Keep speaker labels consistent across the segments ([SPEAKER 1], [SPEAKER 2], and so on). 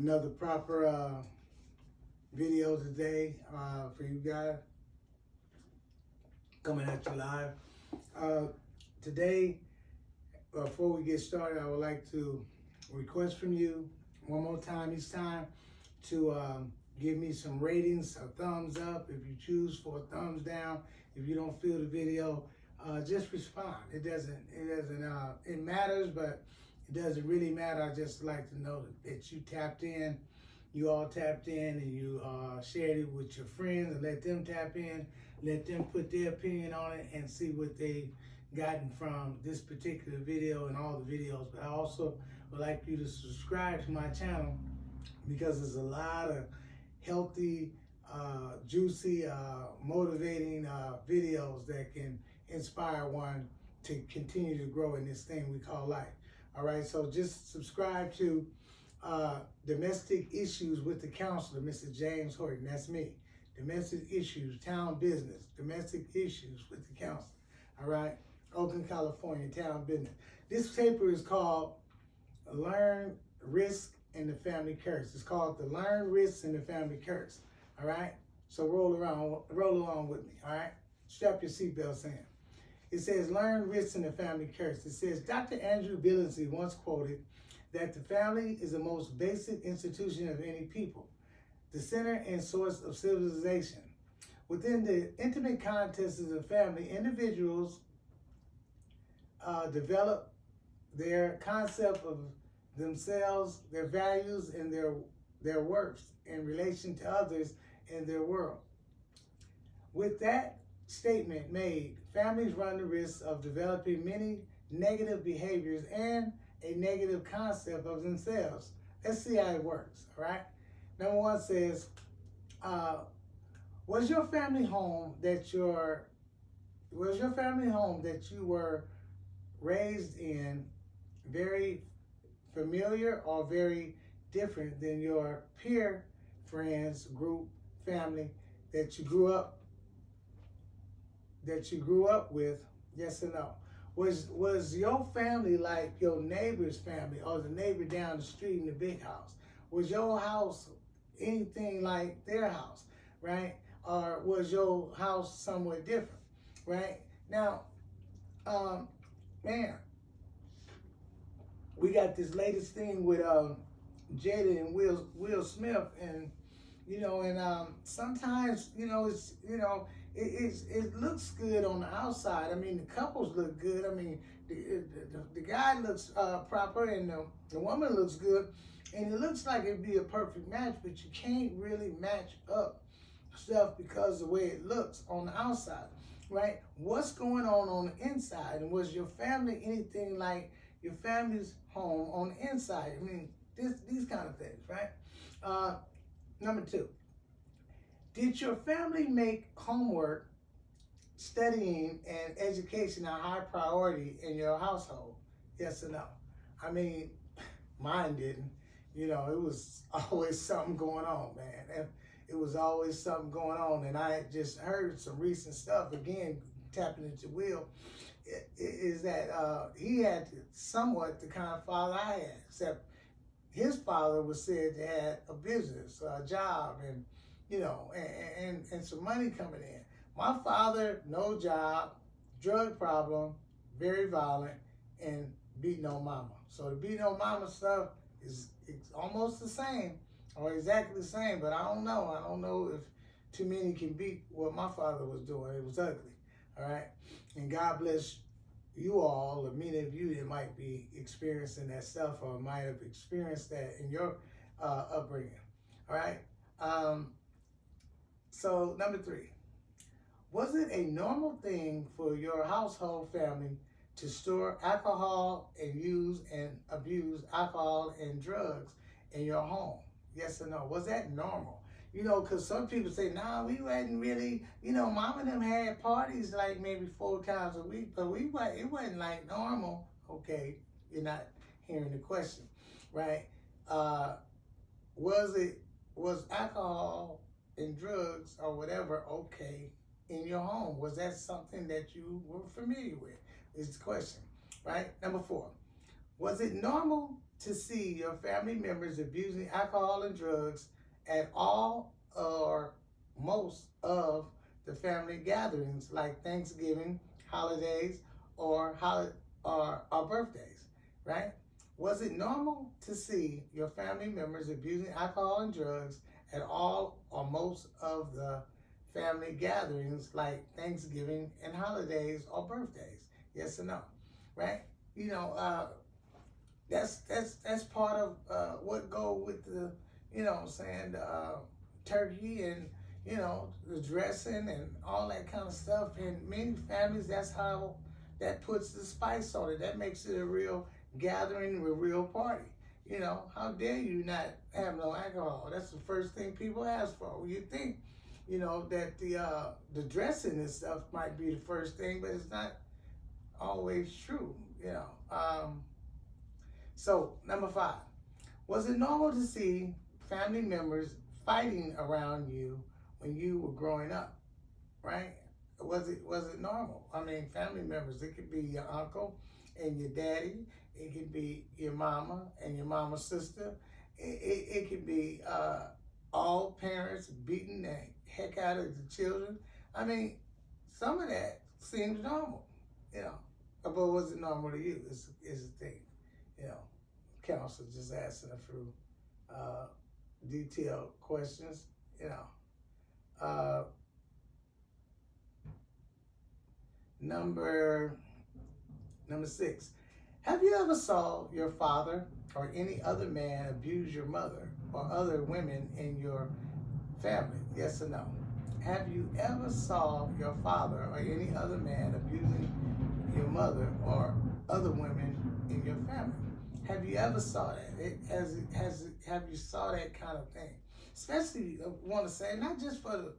[SPEAKER 1] another proper video today for you guys, coming at you live. Today, before we get started, I would like to request from you one more time each time to give me some ratings, a thumbs up if you choose, for a thumbs down if you don't feel the video. Just respond. It matters, but it doesn't really matter. I just like to know that you tapped in, you all tapped in, and you shared it with your friends, and let them tap in, let them put their opinion on it and see what they've gotten from this particular video and all the videos. But I also would like you to subscribe to my channel, because there's a lot of healthy, juicy, motivating videos that can inspire one to continue to grow in this thing we call life. All right, so just subscribe to Domestic Issues with the Counselor, Mr. James Horton. That's me. Domestic Issues, Town Business, Domestic Issues with the Counselor. All right, Oakland, California, Town Business. This paper is called Learn, Risk, and the Family Curse. It's called the Learn, Risk, and the Family Curse. All right, so roll along with me. All right, strap your seatbelts in. It says, learn, risks, and the family curse. It says, Dr. Andrew Billingsley once quoted that the family is the most basic institution of any people, the center and source of civilization. Within the intimate context of the family, individuals develop their concept of themselves, their values, and their worth in relation to others in their world. With that statement made, families run the risk of developing many negative behaviors and a negative concept of themselves. Let's see how it works, all right? Number one says, was your family home that you were raised in very familiar or very different than your peer friends, group, family that you grew up with? Yes or no? Was your family like your neighbor's family, or the neighbor down the street in the big house? Was your house anything like their house, right? Or was your house somewhat different, right? Now, man, we got this latest thing with Jada and Will Smith, and sometimes it looks good on the outside. I mean, the couples look good. I mean, the guy looks proper, and the woman looks good, and it looks like it'd be a perfect match. But you can't really match up stuff because of the way it looks on the outside, right? What's going on the inside? And was your family anything like your family's home on the inside? I mean, these kind of things, right? Number two, did your family make homework, studying, and education a high priority in your household? Yes or no? I mean, mine didn't. It was always something going on, man. It was always something going on, and I had just heard some recent stuff, again, tapping into Will, is that he had somewhat the kind of father I had, except his father was said to have a business, a job, and and some money coming in. My father, no job, drug problem, very violent, and beating on mama. So the beating on mama stuff it's almost the same, or exactly the same, but I don't know. I don't know if too many can beat what my father was doing. It was ugly, all right? And God bless you all, or many of you that might be experiencing that stuff, or might have experienced that in your upbringing, all right? So number three, was it a normal thing for your household family to store alcohol and use and abuse alcohol and drugs in your home? Yes or no? Was that normal? Because some people say, nah, we wasn't really, mom and them had parties like maybe 4 times a week, but it wasn't like normal. Okay, you're not hearing the question, right? Was alcohol and drugs or whatever okay in your home? Was that something that you were familiar with? Is the question, right? Number 4, Was it normal to see your family members abusing alcohol and drugs at all or most of the family gatherings like Thanksgiving, holidays, or or birthdays, right? Was it normal to see your family members abusing alcohol and drugs at all or most of the family gatherings like Thanksgiving and holidays or birthdays? Yes or no, right? You know, that's part of what go with the, you know what I'm saying, turkey and, you know, the dressing and all that kind of stuff. In many families, that's how that puts the spice on it. That makes it a real gathering, a real party. You know, how dare you not have no alcohol? That's the first thing people ask for. You think, you know, that the dressing and stuff might be the first thing, but it's not always true. You know. So number 5, was it normal to see family members fighting around you when you were growing up? Right? Was it normal? I mean, family members. It could be your uncle and your daddy. It could be your mama and your mama's sister. It could be all parents beating the heck out of the children. I mean, some of that seems normal, you know. But was it normal to you? Is the thing, you know. Counselor just asking a few detailed questions, you know. Number 6. Have you ever saw your father or any other man abuse your mother or other women in your family? Yes or no? Have you ever saw your father or any other man abusing your mother or other women in your family? Have you ever saw that? Have you saw that kind of thing? Especially, I want to say, not just for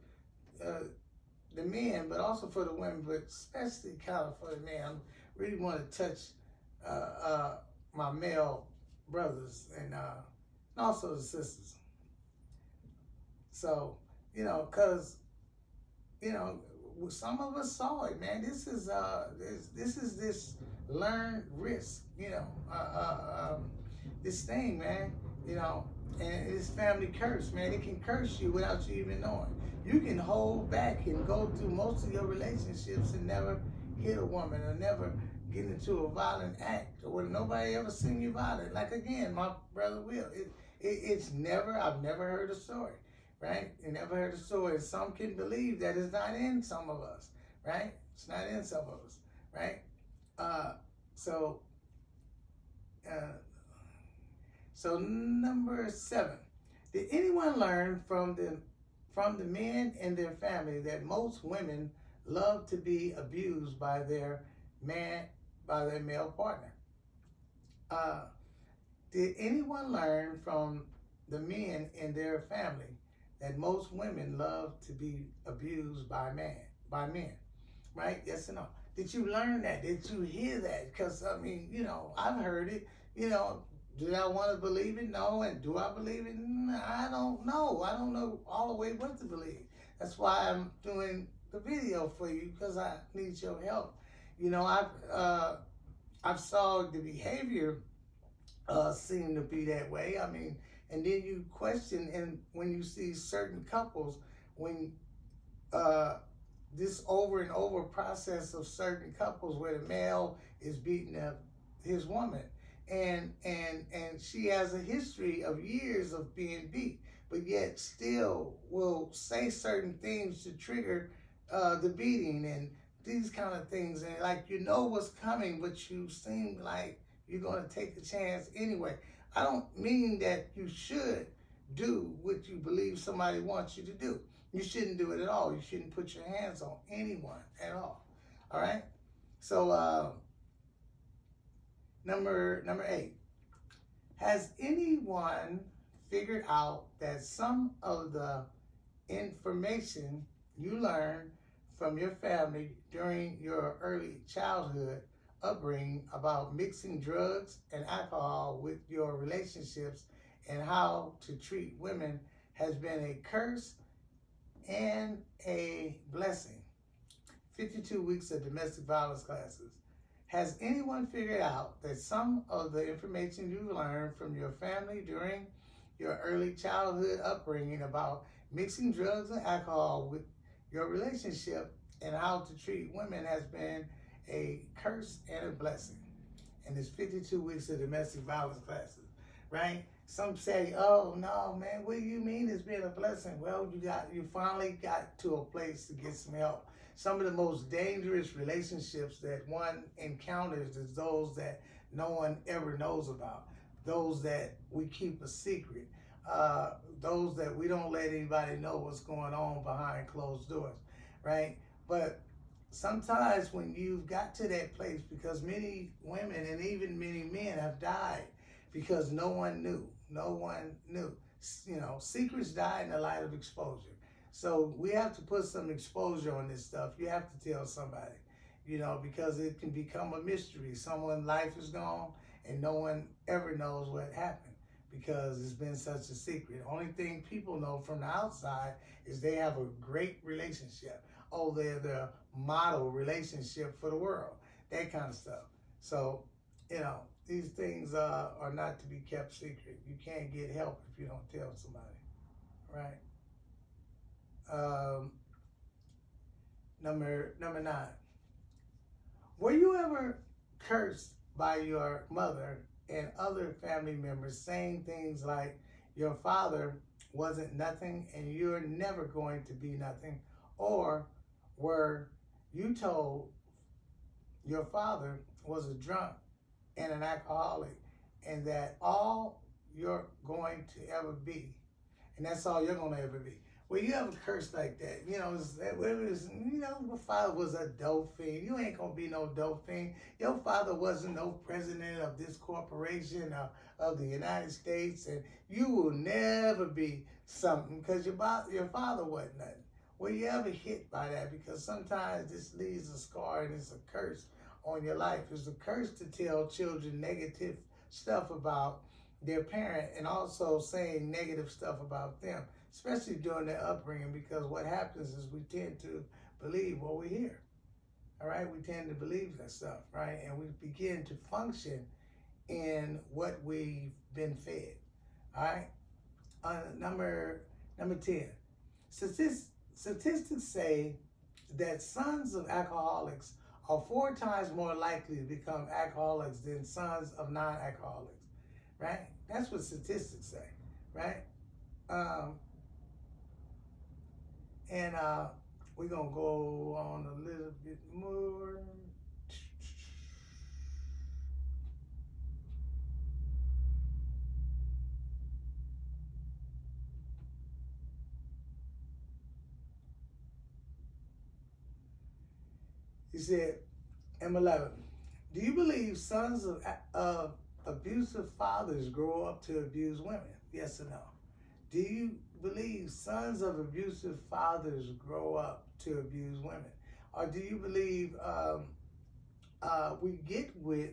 [SPEAKER 1] the men, but also for the women, but especially kind of for the men. I really want to touch my male brothers and also the sisters. So, you know, because, you know, some of us saw it, man. This is this learned risk, you know, this thing, man, you know, and it's family curse, man. It can curse you without you even knowing. You can hold back and go through most of your relationships and never hit a woman or never get into a violent act or nobody ever seen you violent. Like, again, my brother Will, it's never, I've never heard a story, right? You never heard a story. Some can believe that it's not in some of us, right? It's not in some of us, right? So number 7, did anyone learn from the men in their family that most women love to be abused by their male partner? Did anyone learn from the men in their family that most women love to be abused by men? Right? Yes or no? Did you learn that? Did you hear that? Because, I mean, you know, I've heard it. You know, do I want to believe it? No. And do I believe it? I don't know. I don't know all the way what to believe. That's why I'm doing the video for you, because I need your help. You know, I've saw the behavior seem to be that way. I mean, and then you question, and when you see certain couples, when this over and over process of certain couples where the male is beating up his woman, and she has a history of years of being beat, but yet still will say certain things to trigger the beating and these kind of things, and like, you know what's coming, but you seem like you're going to take the chance anyway. I don't mean that you should do what you believe somebody wants you to do. You shouldn't do it at all. You shouldn't put your hands on anyone at all. All right? So number 8. Has anyone figured out that some of the information you learned from your family during your early childhood upbringing about mixing drugs and alcohol with your relationships and how to treat women has been a curse and a blessing? 52 weeks of domestic violence classes. Has anyone figured out that some of the information you learned from your family during your early childhood upbringing about mixing drugs and alcohol with your relationship and how to treat women has been a curse and a blessing? And it's 52 weeks of domestic violence classes, right? Some say, "Oh no, man, what do you mean it's been a blessing?" Well, you finally got to a place to get some help. Some of the most dangerous relationships that one encounters is those that no one ever knows about, those that we keep a secret, those that we don't let anybody know what's going on behind closed doors, right? But sometimes when you've got to that place, because many women and even many men have died because no one knew. No one knew. You know, secrets die in the light of exposure. So we have to put some exposure on this stuff. You have to tell somebody, you know, because it can become a mystery. Someone's life is gone and no one ever knows what happened because it's been such a secret. Only thing people know from the outside is they have a great relationship. Oh, they're the model relationship for the world, that kind of stuff. So, you know, these things are not to be kept secret. You can't get help if you don't tell somebody, right? Number 9. Were you ever cursed by your mother and other family members saying things like your father wasn't nothing and you're never going to be nothing? Or were you told your father was a drunk and an alcoholic and that all you're going to ever be, and that's all you're going to ever be? Well, you have a curse like that, you know, my father was a dope fiend. You ain't gonna be no dope fiend. Your father wasn't no president of this corporation of the United States, and you will never be something because your father wasn't nothing. Were you ever hit by that? Because sometimes this leaves a scar and it's a curse on your life. It's a curse to tell children negative stuff about their parent and also saying negative stuff about them, especially during their upbringing, because what happens is we tend to believe what we hear. All right, we tend to believe that stuff, right? And we begin to function in what we've been fed. All right. Number 10. Statistics say that sons of alcoholics are 4 times more likely to become alcoholics than sons of non-alcoholics, right? That's what statistics say, right? And we're going to go on a little bit more. He said, M11, do you believe sons of abusive fathers grow up to abuse women? Yes or no? Do you believe sons of abusive fathers grow up to abuse women? Or do you believe we get with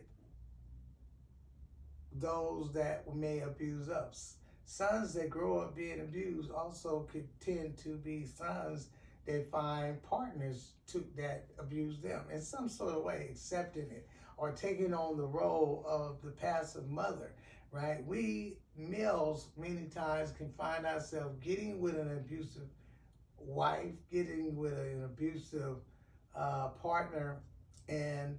[SPEAKER 1] those that may abuse us? Sons that grow up being abused also could tend to be sons that find partners that abuse them in some sort of way, accepting it or taking on the role of the passive mother, right? We males many times can find ourselves getting with an abusive wife, getting with an abusive partner, and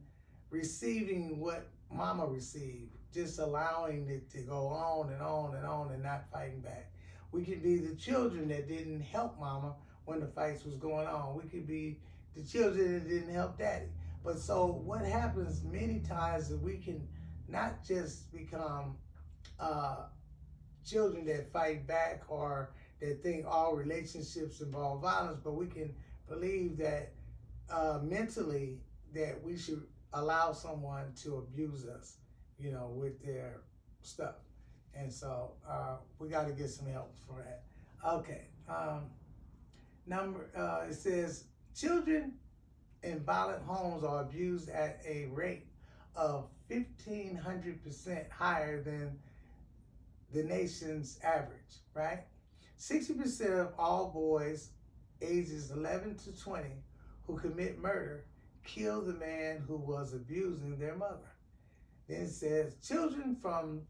[SPEAKER 1] receiving what mama received, just allowing it to go on and on and on and not fighting back. We could be the children that didn't help mama when the fights was going on. We could be the children that didn't help daddy. But so what happens many times is we can not just become children that fight back or that think all relationships involve violence, but we can believe that mentally that we should allow someone to abuse us, you know, with their stuff. And so we got to get some help for that. Okay. It says children in violent homes are abused at a rate of 1,500% higher than the nation's average, right? 60% of all boys ages 11 to 20 who commit murder killed the man who was abusing their mother. Then it says, children from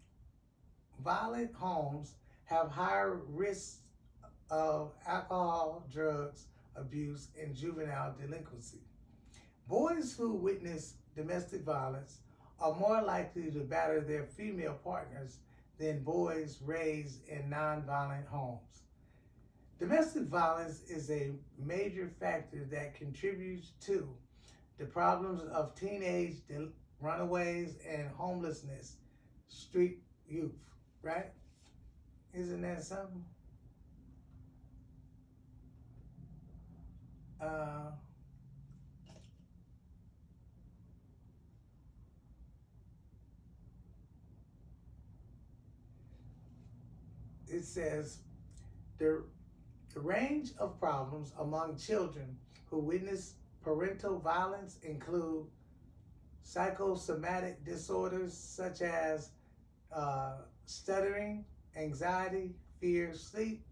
[SPEAKER 1] violent homes have higher risks of alcohol, drugs abuse, and juvenile delinquency. Boys who witness domestic violence are more likely to batter their female partners than boys raised in nonviolent homes. Domestic violence is a major factor that contributes to the problems of teenage runaways and homelessness, street youth, right? Isn't that something? It says, the range of problems among children who witness parental violence include psychosomatic disorders such as stuttering, anxiety, fear, sleep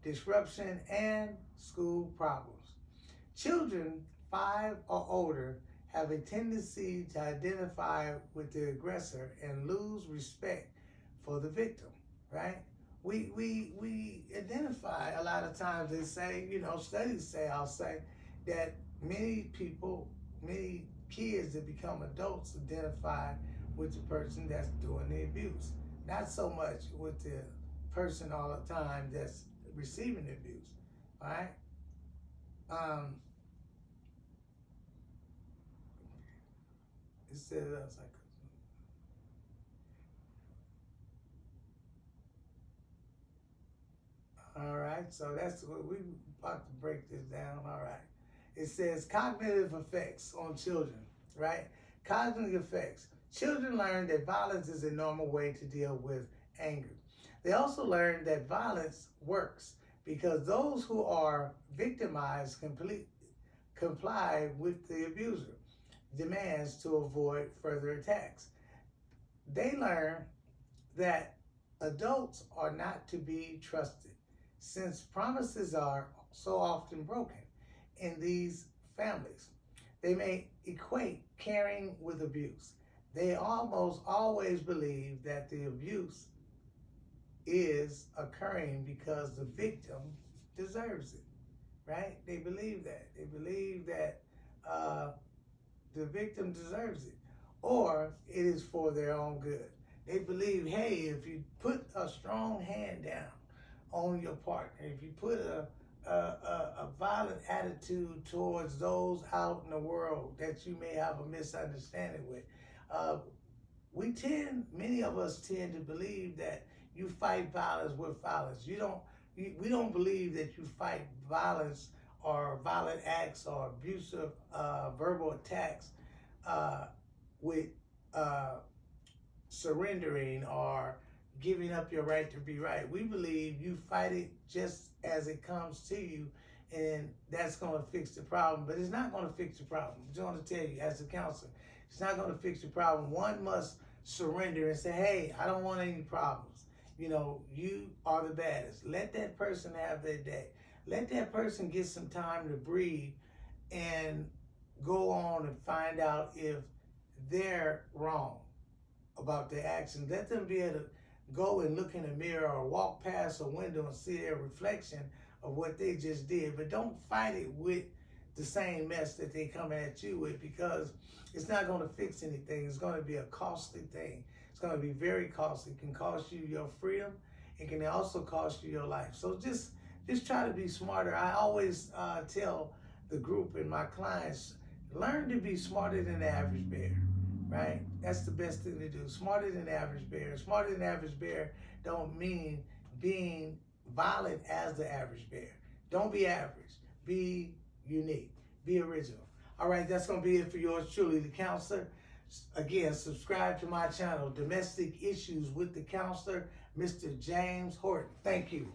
[SPEAKER 1] disruption, and school problems. Children 5 or older have a tendency to identify with the aggressor and lose respect for the victim, right? We identify a lot of times. They say, studies say, I'll say, that many kids that become adults identify with the person that's doing the abuse. Not so much with the person all the time that's receiving the abuse, all right? It says, all right, so that's what we about to break this down. All right. It says cognitive effects on children, right? Cognitive effects. Children learn that violence is a normal way to deal with anger. They also learn that violence works because those who are victimized comply with the abuser demands to avoid further attacks. They learn that adults are not to be trusted, since promises are so often broken in these families. They may equate caring with abuse. They almost always believe that the abuse is occurring because the victim deserves it, right? They believe that. They believe that the victim deserves it, or it is for their own good. They believe, hey, if you put a strong hand down on your partner, if you put a violent attitude towards those out in the world that you may have a misunderstanding with, many of us tend to believe that you fight violence with violence. We don't believe that you fight violence or violent acts or abusive verbal attacks with surrendering or giving up your right to be right. We believe you fight it just as it comes to you, and that's going to fix the problem. But it's not going to fix the problem. I'm just going to tell you, as a counselor, it's not going to fix the problem. One must surrender and say, hey, I don't want any problems. You are the baddest. Let that person have their day. Let that person get some time to breathe and go on and find out if they're wrong about their actions. Let them be able to go and look in a mirror or walk past a window and see their reflection of what they just did. But don't fight it with the same mess that they coming at you with, because it's not going to fix anything. It's going to be a costly thing. It's going to be very costly. It can cost you your freedom. It can also cost you your life. So just try to be smarter. I always tell the group and my clients, learn to be smarter than the average bear, right? That's the best thing to do. Smarter than the average bear. Smarter than the average bear don't mean being violent as the average bear. Don't be average. Be unique. Be original. All right, that's going to be it for yours truly, the counselor. Again, subscribe to my channel, Domestic Issues with the Counselor, Mr. James Horton. Thank you.